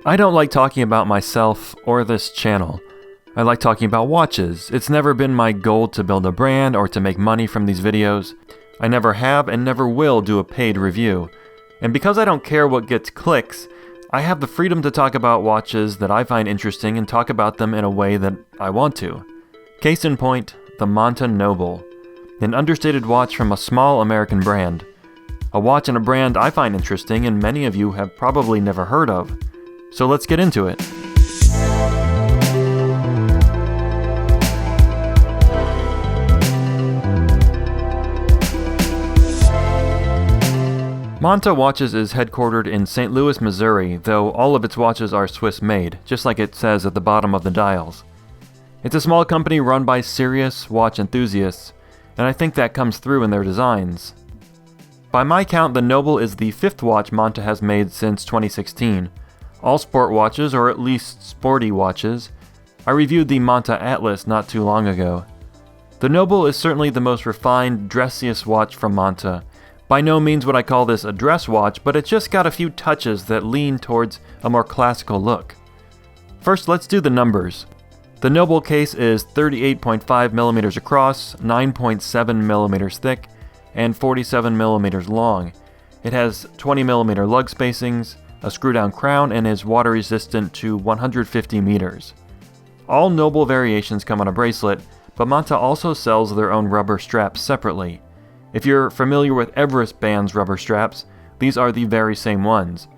I don't like talking about myself or this channel. I like talking about watches. It's never been my goal to build a brand or to make money from these videos. I never have and never will do a paid review. And because I don't care what gets clicks, I have the freedom to talk about watches that I find interesting and talk about them in a way that I want to. Case in point, the Monta Noble, an understated watch from a small American brand. A watch and a brand I find interesting and many of you have probably never heard of. So let's get into it. Monta Watches is headquartered in St. Louis, Missouri, though all of its watches are Swiss-made, just like it says at the bottom of the dials. It's a small company run by serious watch enthusiasts, and I think that comes through in their designs. By my count, the Noble is the fifth watch Monta has made since 2016. All sport watches, or at least sporty watches. I reviewed the Monta Atlas not too long ago. The Noble is certainly the most refined, dressiest watch from Monta. By no means would I call this a dress watch, but it's just got a few touches that lean towards a more classical look. First, let's do the numbers. The Noble case is 38.5mm across, 9.7mm thick, and 47mm long. It has 20mm lug spacings, a screw-down crown, and is water-resistant to 150 meters. All Noble variations come on a bracelet, but Monta also sells their own rubber straps separately. If you're familiar with Everest Band's rubber straps, these are the very same ones.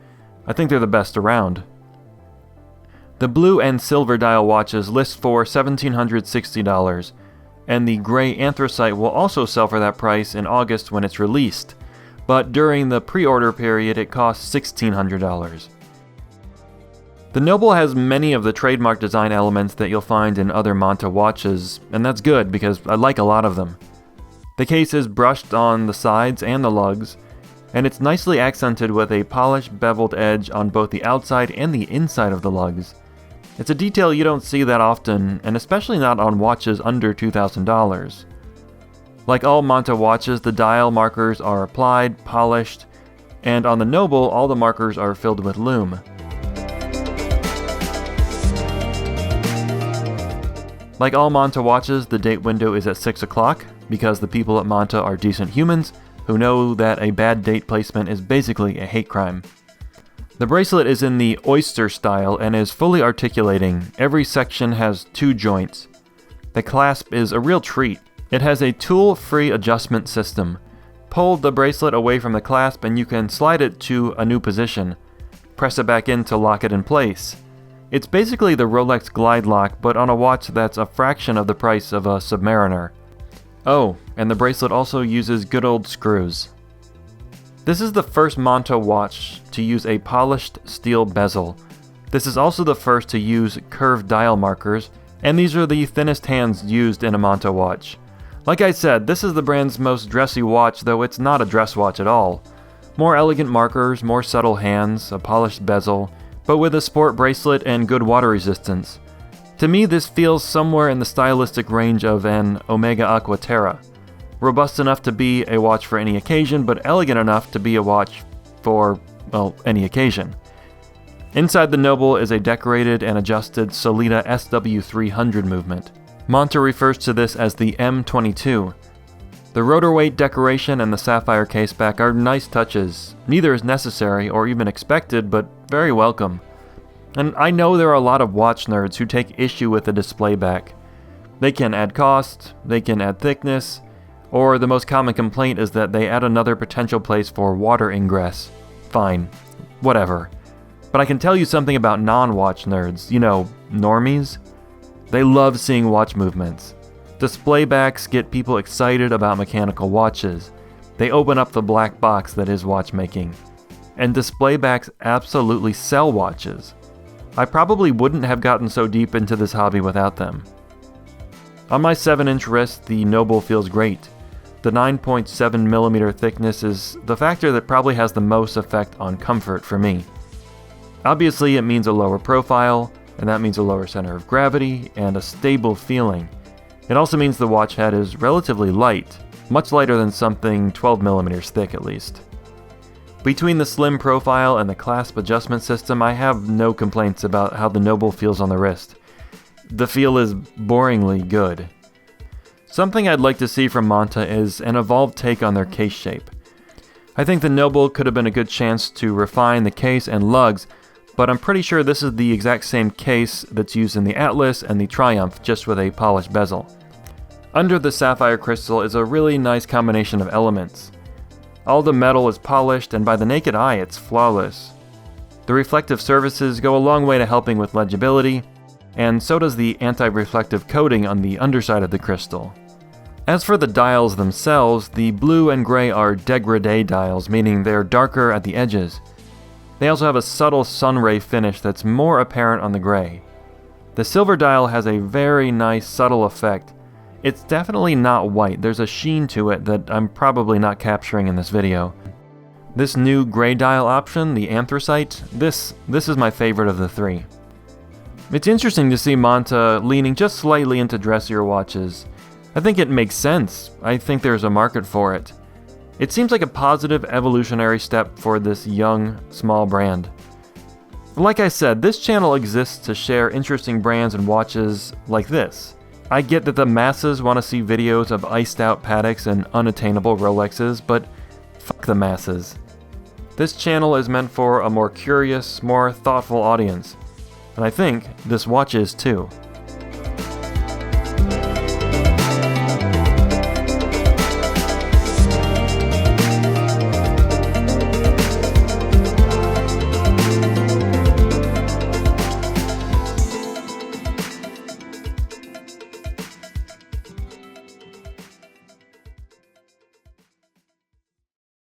I think they're the best around. The blue and silver dial watches list for $1,760, and the gray anthracite will also sell for that price in August when it's released, but during the pre-order period it costs $1,600. The Noble has many of the trademark design elements that you'll find in other Monta watches, and that's good because I like a lot of them. The case is brushed on the sides and the lugs, and it's nicely accented with a polished beveled edge on both the outside and the inside of the lugs. It's a detail you don't see that often, and especially not on watches under $2,000. Like all Monta watches, the dial markers are applied, polished, and on the Noble, all the markers are filled with lume. Like all Monta watches, the date window is at 6 o'clock, because the people at Monta are decent humans who know that a bad date placement is basically a hate crime. The bracelet is in the oyster style and is fully articulating. Every section has 2 joints. The clasp is a real treat. It has a tool-free adjustment system. Pull the bracelet away from the clasp and you can slide it to a new position. Press it back in to lock it in place. It's basically the Rolex Glide Lock, but on a watch that's a fraction of the price of a Submariner. Oh, and the bracelet also uses good old screws. This is the first Monta watch to use a polished steel bezel. This is also the first to use curved dial markers, and these are the thinnest hands used in a Monta watch. Like I said, this is the brand's most dressy watch, though it's not a dress watch at all. More elegant markers, more subtle hands, a polished bezel, but with a sport bracelet and good water resistance. To me, this feels somewhere in the stylistic range of an Omega Aquaterra. Robust enough to be a watch for any occasion, but elegant enough to be a watch for, well, any occasion. Inside the Noble is a decorated and adjusted Solita SW300 movement. Monta refers to this as the M22. The rotor weight decoration and the sapphire caseback are nice touches. Neither is necessary or even expected, but very welcome. And I know there are a lot of watch nerds who take issue with the display back. They can add cost, they can add thickness, or the most common complaint is that they add another potential place for water ingress. Fine, whatever. But I can tell you something about non-watch nerds, you know, normies. They love seeing watch movements. Display backs get people excited about mechanical watches. They open up the black box that is watchmaking. And display backs absolutely sell watches. I probably wouldn't have gotten so deep into this hobby without them. On my 7-inch wrist, the Noble feels great. The 9.7mm thickness is the factor that probably has the most effect on comfort for me. Obviously, it means a lower profile, and that means a lower center of gravity and a stable feeling. It also means the watch head is relatively light, much lighter than something 12mm thick at least. Between the slim profile and the clasp adjustment system, I have no complaints about how the Noble feels on the wrist. The feel is boringly good. Something I'd like to see from Monta is an evolved take on their case shape. I think the Noble could have been a good chance to refine the case and lugs, but I'm pretty sure this is the exact same case that's used in the Atlas and the Triumph, just with a polished bezel. Under the sapphire crystal is a really nice combination of elements. All the metal is polished, and by the naked eye it's flawless. The reflective surfaces go a long way to helping with legibility, and so does the anti-reflective coating on the underside of the crystal. As for the dials themselves, the blue and gray are dégradé dials, meaning they're darker at the edges. They also have a subtle sunray finish that's more apparent on the gray. The silver dial has a very nice subtle effect. It's definitely not white, there's a sheen to it that I'm probably not capturing in this video. This new gray dial option, the anthracite, this is my favorite of the three. It's interesting to see Monta leaning just slightly into dressier watches. I think it makes sense. I think there's a market for it. It seems like a positive evolutionary step for this young, small brand. Like I said, this channel exists to share interesting brands and watches like this. I get that the masses want to see videos of iced out Pateks and unattainable Rolexes, but fuck the masses. This channel is meant for a more curious, more thoughtful audience. And I think this watch is too.